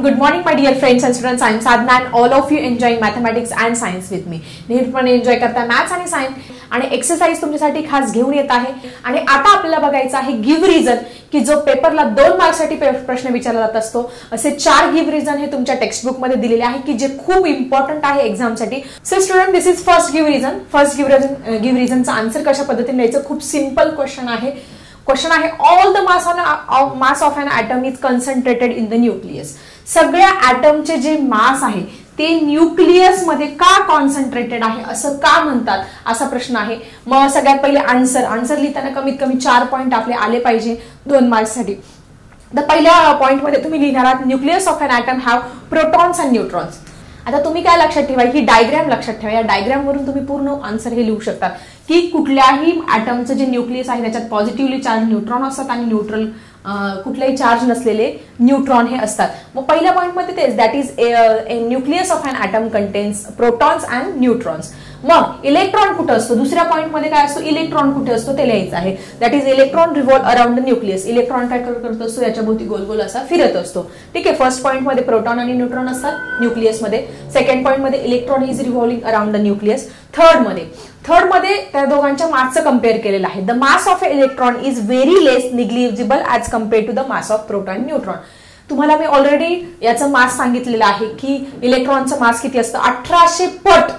good morning my dear friends and students. I am Sadhna and all of you enjoying mathematics and science with me. नेहमीप्रमाणे enjoy करता maths आणि science आणि exercise तुमच्यासाठी खास घेऊन येत आहे. आणि आता आपल्याला बघायचं आहे गिव्ह रिझन, की जो पेपरला 2 मार्क्ससाठी प्रश्न विचारला जात असतो. असे 4 गिव्ह रिझन हे तुमच्या टेक्स्ट बुक मध्ये दिलेले आहे, की जे खूप इम्पॉर्टंट आहे एक्झामसाठी. So student, this is first give reason. First give रिझनचा आन्सर कशा पद्धतीने द्यायचं, खूप सिंपल क्वेश्चन आहे. क्वेश्चन आहे, all the mass of an atom is concentrated in the nucleus. सगळ्या ॲटमचे जे मास आहे ते न्यूक्लियस मध्ये का कॉन्सन्ट्रेटेड आहे असं का म्हणतात, असा प्रश्न आहे. मग सगळ्यात पहिले आन्सर लिहिताना कमीत कमी 4 पॉइंट आपले आले पाहिजे 2 मार्क्ससाठी. तर पहिल्या पॉइंटमध्ये तुम्ही लिहिणार आहात, nucleus of an atom have protons and neutrons. आता तुम्ही काय लक्षात ठेवा, ही डायग्राम लक्षात ठेवा. या डायग्राम वरून तुम्ही पूर्ण आन्सर हे लिहू शकता, की कुठल्याही ॲटमचं जे न्यूक्लियस आहे त्याच्यात पॉझिटिव्हली चार्ज न्यूट्रॉन असतात आणि न्यूट्रल कुठलेही चार्ज नसलेले न्यूट्रॉन हे असतात. मग पहिल्या पॉइंटमध्ये तेच, that is a nucleus of an atom contains protons and neutrons. मग इलेक्ट्रॉन कुठे असतो, दुसऱ्या पॉइंटमध्ये काय असतो, इलेक्ट्रॉन कुठे असतो ते लिहायचं आहे. That is electron revolve around the nucleus. Electron काय करत असतो, याच्या भोवती गोल गोल असा फिरत असतो. ठीक आहे. फर्स्ट पॉइंटमध्ये प्रोटॉन आणि न्यूट्रॉन असतात न्यूक्लियसमध्ये. सेकंड पॉइंटमध्ये electron is revolving around the nucleus. Third मध्ये त्या दोघांच्या मासचं कम्पेअर केलेलं आहे. The mass of electron is very less negligible as compare to the mass of proton neutron. तुम्हाला मी ऑलरेडी याचं मास सांगितलेलं आहे, की इलेक्ट्रॉनचं मास किती असतं, 1800 पट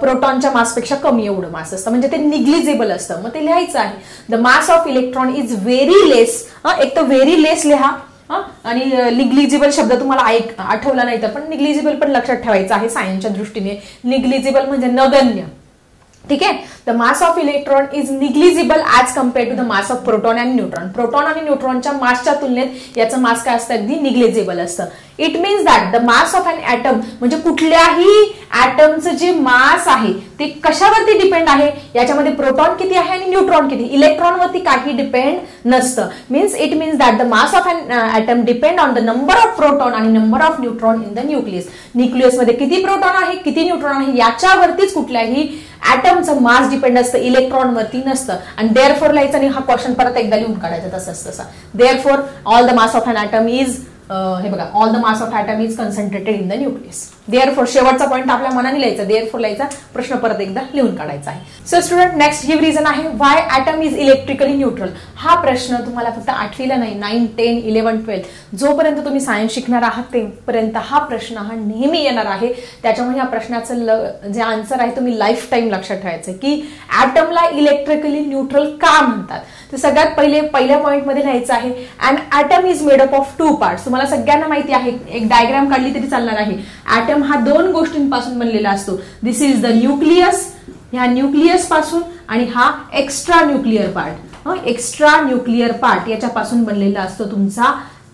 प्रोटॉनच्या मासपेक्षा कमी एवढं मास असतं, म्हणजे ते निग्लिजिबल असतं. मग ते लिहायचं आहे, the mass of electron is very less. एक तर व्हेरी लेस लिहा आणि निग्लिजिबल शब्द तुम्हाला आठवला नाही तर पण निग्लिजिबल पण लक्षात ठेवायचं आहे सायन्सच्या दृष्टीने. निग्लिजिबल म्हणजे नगण्य. ठीक आहे. The mass of electron is negligible as compare to the mass of proton and neutron. Proton आणि न्यूट्रॉनच्या मासच्या तुलनेत याचं मास काय असतं, अगदी निग्लिजिबल असतं. It means that the mass of an atom, म्हणजे कुठल्याही ॲटमचं जे मास आहे ते कशावरती डिपेंड आहे, याच्यामध्ये प्रोटॉन किती आहे आणि न्यूट्रॉन किती, इलेक्ट्रॉनवरती काही डिपेंड नसतं. Means it means that the mass of an atom depend on the number of proton आणि number of neutron in the nucleus. न्यूक्लियसमध्ये किती प्रोटॉन आहे किती न्यूट्रॉन आहे याच्यावरतीच कुठल्याही ॲटमचं मास डिपेंड असतं, इलेक्ट्रॉनवरती नसतं. आणि देअरफॉर लिहायचं आणि हा क्वेश्चन परत एकदा लिहून काढायचा तसा. Therefore all the mass of an atom is, हे बघा, all the mass of atom is concentrated in the nucleus. Therefore शेवटचा पॉईंट आपल्या मनाने लिहायचा, देअरफॉर लिहायचा, प्रश्न परत एकदा लिहून काढायचा आहे. So student, next give reason आहे, व्हाय ॲटम इज इलेक्ट्रिकली न्यूट्रल. हा प्रश्न तुम्हाला फक्त 8वीला नाही, 9, 10, 11, 12 जोपर्यंत तुम्ही सायन्स शिकणार आहात तेपर्यंत हा प्रश्न हा नेहमी येणार आहे. त्याच्यामुळे या प्रश्नाचं जे आन्सर आहे तुम्ही लाईफ टाईम लक्षात ठेवायचं, की ॲटमला इलेक्ट्रिकली न्यूट्रल का म्हणतात. तर सगळ्यात पहिल्या पॉईंटमध्ये लिहायचं आहे, and atom is made up of 2 parts. तुम्हाला सगळ्यांना माहिती आहे, एक डायग्राम काढली तरी चालणार आहे. ॲटम हा 2 गोष्टींपासून बनलेला असतो. दिस इज द न्यूक्लियस, ह्या न्यूक्लियस पासून, आणि हा extra nuclear part. Extra nuclear part याच्यापासून बनलेला असतो तुमचा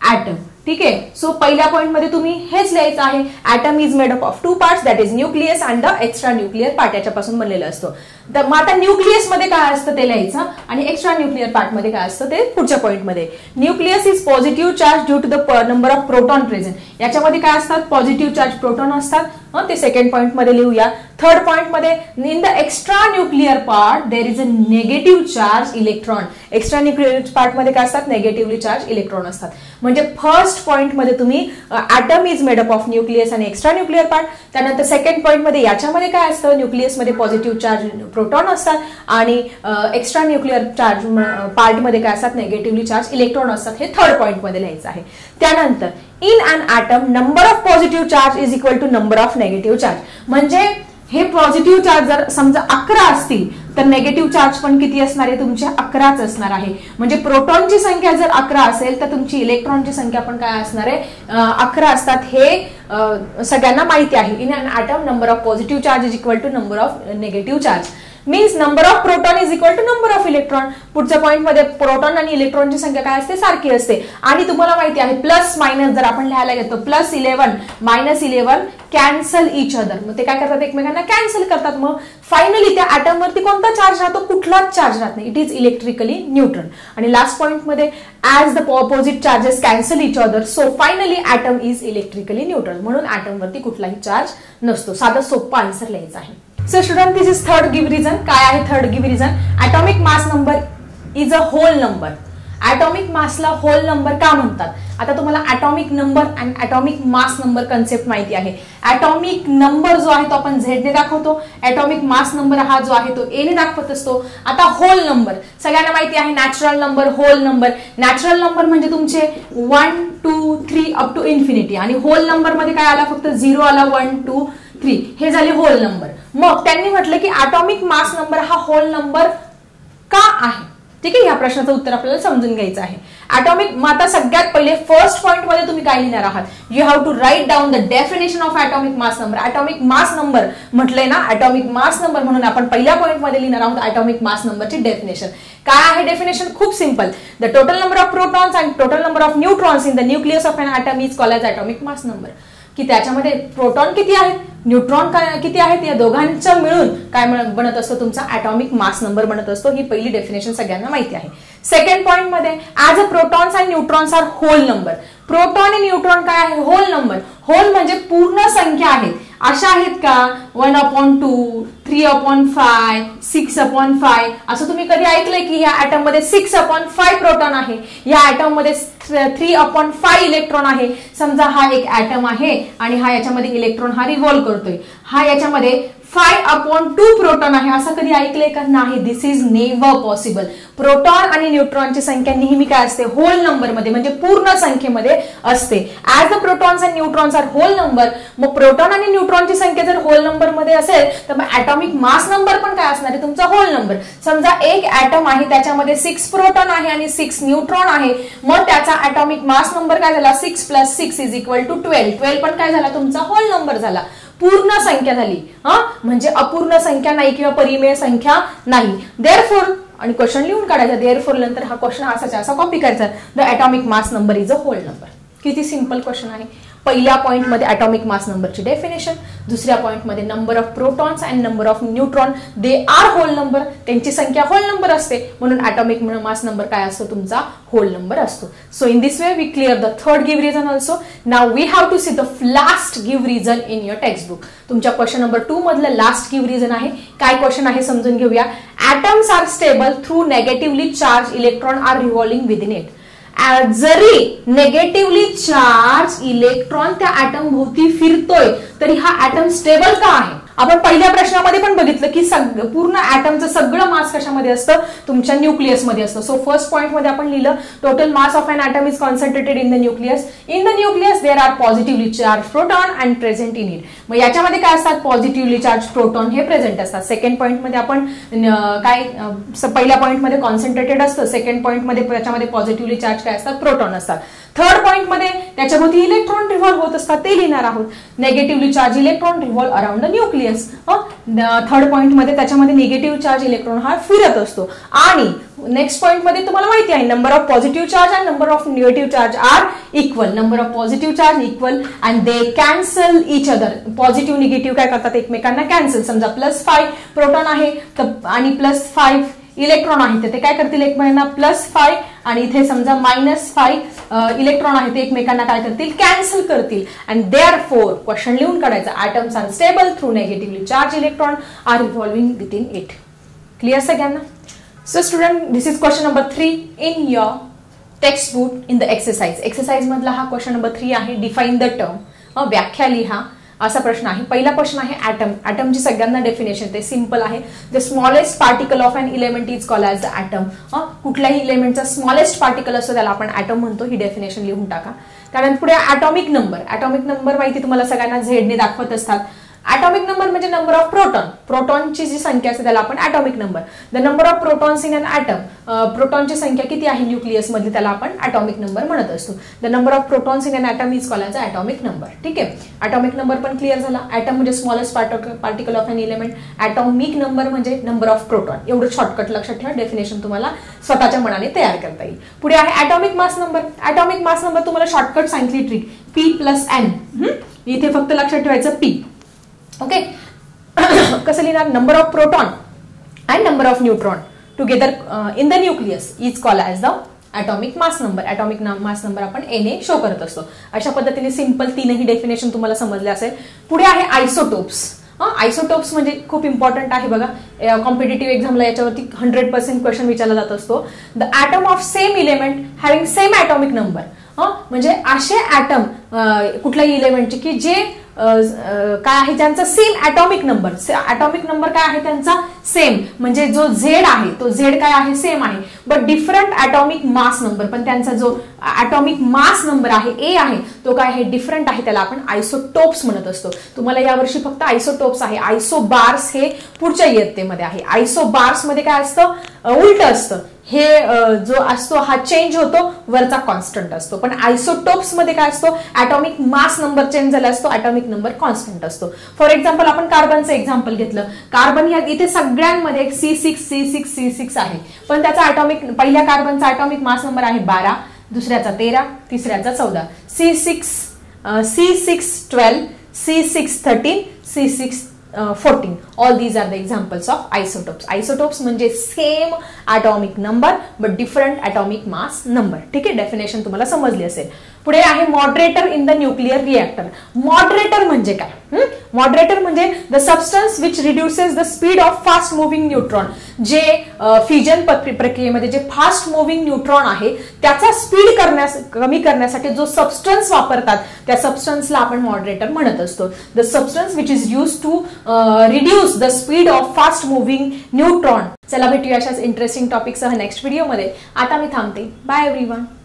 ॲटम. ठीक आहे. सो पहिल्या पॉईंटमध्ये तुम्ही हेच लिहायचं आहे, atom is made up of 2 parts, that is nucleus and the extra nuclear part याच्यापासून बनलेलं असतं. तर मग आता न्यूक्लियस मध्ये काय असतं ते लिहायचं, आणि एक्स्ट्रा न्यूक्लियर पार्ट मध्ये काय असतं ते पुढच्या पॉईंटमध्ये. Nucleus is positive charge due to the number of proton present. याच्यामध्ये काय असतात, पॉझिटिव्ह चार्ज प्रोटॉन असतात. ते सेकंड पॉईंटमध्ये लिहूया. थर्ड पॉईंटमध्ये, in the extra nuclear part there is a negative charge electron. Extra nuclear part मध्ये काय असतात, नेगेटिव्हली चार्ज इलेक्ट्रॉन असतात. म्हणजे फर्स्ट पॉईंटमध्ये तुम्ही atom is made up of nucleus आणि एक्स्ट्रा न्यूक्लियर पार्ट. त्यानंतर सेकंड पॉईंटमध्ये याच्यामध्ये काय असतं, न्यूक्लियसमध्ये पॉझिटिव्ह चार्ज प्रोटॉन असतात आणि एक्स्ट्रा न्यूक्लियर चार्ज पार्टमध्ये काय असतात, नेगेटिव्हली चार्ज इलेक्ट्रॉन असतात. हे थर्ड पॉईंटमध्ये लिहायचं आहे. त्यानंतर in an atom number of positive charge is equal to number of negative charge. म्हणजे हे पॉझिटिव्ह चार्ज जर समजा 11 असतील तर नेगेटिव्ह चार्ज पण किती असणार आहे, तुमच्या 11च असणार आहे. म्हणजे प्रोटॉनची संख्या जर 11 असेल तर तुमची इलेक्ट्रॉनची संख्या पण काय असणार आहे, 11 असतात. हे सगळ्यांना माहिती आहे. In an atom number of positive charge is equal to number of negative charge. Means number of proton is equal to number of electron. पुढच्या पॉईंटमध्ये प्रोटॉन आणि इलेक्ट्रॉनची संख्या काय असते, सारखी असते. आणि तुम्हाला माहिती आहे, प्लस मायनस जर आपण लिहायला घेतो, +11 -11 कॅन्सल इच अदर. मग ते काय करतात, एकमेकांना कॅन्सल करतात. मग फायनली त्या ॲटमवरती कोणता चार्ज राहतो, कुठलाच चार्ज राहत नाही. It is electrically neutral. आणि लास्ट पॉईंटमध्ये, as the opposite charges cancel each other so finally atom is electrically neutral. म्हणून ॲटमवरती कुठलाही चार्ज नसतो. साधा सोपा आन्सर लिहायचा आहे. So student, this is third give reason. काय आहे third give reason, atomic mass number is a whole number. Atomic मासला होल नंबर का म्हणतात? आता तुम्हाला ॲटॉमिक नंबर आणि ॲटॉमिक मास नंबर कन्सेप्ट माहिती आहे. ॲटॉमिक नंबर जो आहे तो आपण झेडने दाखवतो, ॲटॉमिक मास नंबर हा जो आहे तो एने दाखवत असतो. आता होल नंबर सगळ्यांना माहिती आहे, natural number, whole number. Natural number म्हणजे तुमचे 1 2 3 अप टू इन्फिनिटी, आणि होल नंबर मध्ये काय आला? फक्त 0 आला. 1 2 3 हे झाले होल नंबर. मग त्यांनी म्हटलं की ॲटॉमिक मास नंबर हा होल नंबर का आहे? ठीक आहे, या प्रश्नाचं उत्तर आपल्याला समजून घ्यायचं आहे. ॲटॉमिक, आता सगळ्यात पहिले फर्स्ट पॉइंट मध्ये तुम्ही काय लिहिणार आहात? You have to write down the definition of atomic mass number. Atomic mass number म्हटलंय ना, ॲटॉमिक मास नंबर म्हणून आपण पहिल्या पॉइंट मध्ये लिहिणार आहोत ॲटॉमिक मास नंबरची डेफिनेशन. काय आहे डेफिनेशन? खूप simple. The total number of protons and total number of neutrons in the nucleus of an atom is called as atomic mass number. की त्याच्यामध्ये प्रोटॉन किती आहेत, न्यूट्रॉन किती आहेत, या दोघांचं मिळून काय बनत असतो? तुमचा ॲटॉमिक मास नंबर बनत असतो. ही पहिली डेफिनेशन सगळ्यांना माहिती आहे. सेकंड पॉइंट मध्ये as a protons and neutrons are whole number. Proton आणि न्यूट्रॉन काय आहे? Hole number. होल म्हणजे पूर्ण संख्या आहेत. अशा आहेत का 1/2, 3/5, 6/5? असं तुम्ही कधी ऐकलंय की या ॲटम मध्ये 6/5 प्रोटॉन आहे, या ॲटम मध्ये 3/5 इलेक्ट्रॉन आहे? समजा हा एक ॲटम आहे आणि हा याच्यामध्ये इलेक्ट्रॉन हा रिव्हॉल्व करतोय, हा याच्यामध्ये 5/2 प्रोटॉन आहे. असं कधी ऐकलंय का? नाही. दिस इज नेव्हर पॉसिबल. प्रोटॉन आणि न्यूट्रॉनची संख्या नेहमी काय असते? होल नंबर मध्ये, म्हणजे पूर्ण संख्येमध्ये असते. As the protons and neutrons are whole number. मग प्रोटॉन आणि न्यूट्रॉनची संख्या जर होल नंबर मध्ये असेल तर मग ॲटॉमिक मास नंबर पण काय असणार आहे? तुमचा होल नंबर. समजा एक ॲटम आहे, त्याच्यामध्ये 6 प्रोटॉन आहे आणि 6 न्यूट्रॉन आहे, मग त्याचा ॲटॉमिक मास नंबर काय झाला? 6 + 6 = 12. 12 पण काय झाला? तुमचा होल नंबर झाला. पूर्ण संख्या झाली. म्हणजे अपूर्ण संख्या नाही किंवा परिमेय संख्या नाही. देअरफॉर, आणि क्वेश्चन लिहून काढायचा, देअरफॉर नंतर हा क्वेश्चन असाचा असा कॉपी करायचा. The atomic mass number is a whole number. किती सिंपल क्वेश्चन आहे. पहिल्या पॉइंट मध्ये ॲटॉमिक मास नंबरची डेफिनेशन, दुसऱ्या पॉइंट मध्ये number of protons and number of neutron, they are whole number. त्यांची संख्या होल नंबर असते, म्हणून ॲटॉमिक मास नंबर काय असतो? तुमचा होल नंबर असतो. So in this way we clear the third give reason also. Now we have to see the last give reason in your text book. तुमच्या question number 2 मधलं last give reason आहे. काय question आहे समजून घेऊया. Atoms are stable through negatively charge electron are revolving within it. जरी negatively charge electron त्या atom भोवती फिरतोय तरी हा ॲटम स्टेबल का आहे? आपण पहिल्या प्रश्नामध्ये पण बघितलं की पूर्ण ॲटमचं सगळं मास कशामध्ये असतं? तुमच्या न्यूक्लियसमध्ये असतं. सो फर्स्ट पॉइंट मध्ये आपण लिहिलं total mass of an atom is concentrated in the nucleus. In the nucleus there are positively charge proton and present in it. मग याच्यामध्ये काय असतात? पॉझिटिव्हली चार्ज प्रोटॉन हे प्रेझेंट असतात. सेकंड पॉइंट मध्ये आपण काय पहिल्या पॉइंट मध्ये कॉन्सन्ट्रेटेड असतं, सेकंड पॉइंट मध्ये त्याच्यामध्ये पॉझिटिव्हली चार्ज काय असतात? प्रोटॉन असतात. थर्ड पॉइंट मध्ये त्याच्यामध्ये इलेक्ट्रॉन रिव्हॉल्व होत असतात, ते लिहिणार आहोत. Negatively charge electron revolve around the nucleus. Third point मध्ये त्याच्यामध्ये निगेटिव्ह चार्ज इलेक्ट्रॉन हा फिरत असतो. आणि नेक्स्ट पॉइंट मध्ये तुम्हाला माहिती आहे number of positive charge and number of negative charge are equal. Number of positive charge equal and they cancel each other. Positive negative काय करतात? एकमेकांना कॅन्सल. समजा +5 प्रोटॉन आहे आणि +5 इलेक्ट्रॉन आहे, तर ते काय करतील? एकमेकांना +5 आणि इथे समजा -5 इलेक्ट्रॉन आहे, ते एकमेकांना काय करतील? कॅन्सल करतील. अँड देअरफॉर क्वेश्चन लिहून काढायचा. Atoms are stable through negatively charge electron are revolving within it. Clear सगळ्यांना? So student, this is question number 3 in your text book in the exercise. Exercise मधला हा क्वेश्चन नंबर 3 आहे. Define the term. व्याख्या लिहा असा प्रश्न आहे. पहिला प्रश्न आहे ॲटम. ॲटमची सगळ्यांना डेफिनेशन ते सिंपल आहे. The smallest particle of an element is called as the atom. कुठल्याही इलेमेंटचा स्मॉलेस्ट पार्टिकल असतो त्याला आपण ॲटम म्हणतो. ही डेफिनेशन लिहून टाका. कारण पुढे ॲटॉमिक नंबर. ॲटॉमिक नंबर माहिती तुम्हाला सगळ्यांना झेडने दाखवत असतात. ॲटॉमिक नंबर म्हणजे नंबर ऑफ प्रोटॉन. प्रोटॉनची जी संख्या असते त्याला आपण atomic number. The number of protons in an atom. प्रोटॉनची संख्या किती आहे न्यूक्लियस मधली त्याला आपण ॲटॉमिक नंबर म्हणत असतो. The number of protons in an atom is called as atomic number. ठीक आहे. ॲटॉमिक नंबर पण क्लिअर झाला. ॲटम म्हणजे smallest particle of an element. Atomic number म्हणजे नंबर ऑफ प्रोटॉन. एवढं शॉर्टकट लक्षात ठेवा. डेफिनेशन तुम्हाला स्वतःच्या मनाने तयार करता येईल. पुढे आहे atomic mass number. Atomic mass number तुम्हाला शॉर्टकट सांगितली ट्रिक. P+N. इथे फक्त लक्षात ठेवायचं P. ओके. कसं लिहिणार? Number of proton and number of neutron together in the nucleus is called as the atomic mass number. Atomic mass number आपण एने शो करत असतो. अशा पद्धतीने सिंपल तीनही डेफिनेशन तुम्हाला समजले असेल. पुढे आहे आयसोटोप्स. आयसोटोप्स म्हणजे खूप इम्पॉर्टंट आहे बघा, कॉम्पिटेटिव्ह एक्झामला याच्यावरती 100% क्वेश्चन विचारला जात असतो. The atom of same element having same atomic number. म्हणजे असे ॲटम कुठल्याही इलेमेंटचे की जे काय आहे त्यांचा same atomic number. Atomic number काय आहे त्यांचा सेम, म्हणजे जो झेड आहे तो झेड काय आहे सेम आहे, but different atomic mass number. पण त्यांचा जो ॲटॉमिक मास नंबर आहे ए आहे तो काय आहे डिफरंट आहे, त्याला आपण आयसोटोप्स म्हणत असतो. तुम्हाला यावर्षी फक्त आयसोटोप्स आहे, आयसोबार्स हे पुढच्या इयत्तेमध्ये आहे. आयसोबार्स मध्ये काय असतं, उलट असतं. हे जो असतो हा चेंज होतो, वरचा कॉन्स्टंट असतो. पण आयसोटोप्स मध्ये काय असतो, ॲटॉमिक मास नंबर चेंज झाला असतो, ॲटॉमिक नंबर कॉन्स्टंट असतो. फॉर एक्झाम्पल आपण कार्बनचं एक्झाम्पल घेतलं, कार्बन ह्या इथे सगळ्यांमध्ये C6 आहे, पण त्याचा ॲटॉमिक पहिल्या कार्बनचा ॲटॉमिक मास नंबर आहे 12, दुसऱ्याचा 13, तिसऱ्याचा 14. C612, C613, C614. All these are the examples of isotopes. Isotopes म्हणजे same atomic number but different atomic mass number. ठीक आहे, डेफिनेशन तुम्हाला समजली असेल. पुढे आहे moderator in the nuclear reactor. Moderator म्हणजे काय? मॉडरेटर म्हणजे the substance which reduces the speed of fast moving neutron. जे फ्युजन प्रक्रियेमध्ये जे फास्ट मुव्हिंग न्यूट्रॉन आहे त्याचा स्पीड कमी करण्यासाठी जो सबस्टन्स वापरतात त्या सबस्टन्सला आपण मॉडरेटर म्हणत असतो. The substance which is use to reduce the speed of fast moving neutron. चला भेटूया अशाच इंटरेस्टिंग टॉपिकसह नेक्स्ट व्हिडिओमध्ये. आता मी थांबते. Bye everyone.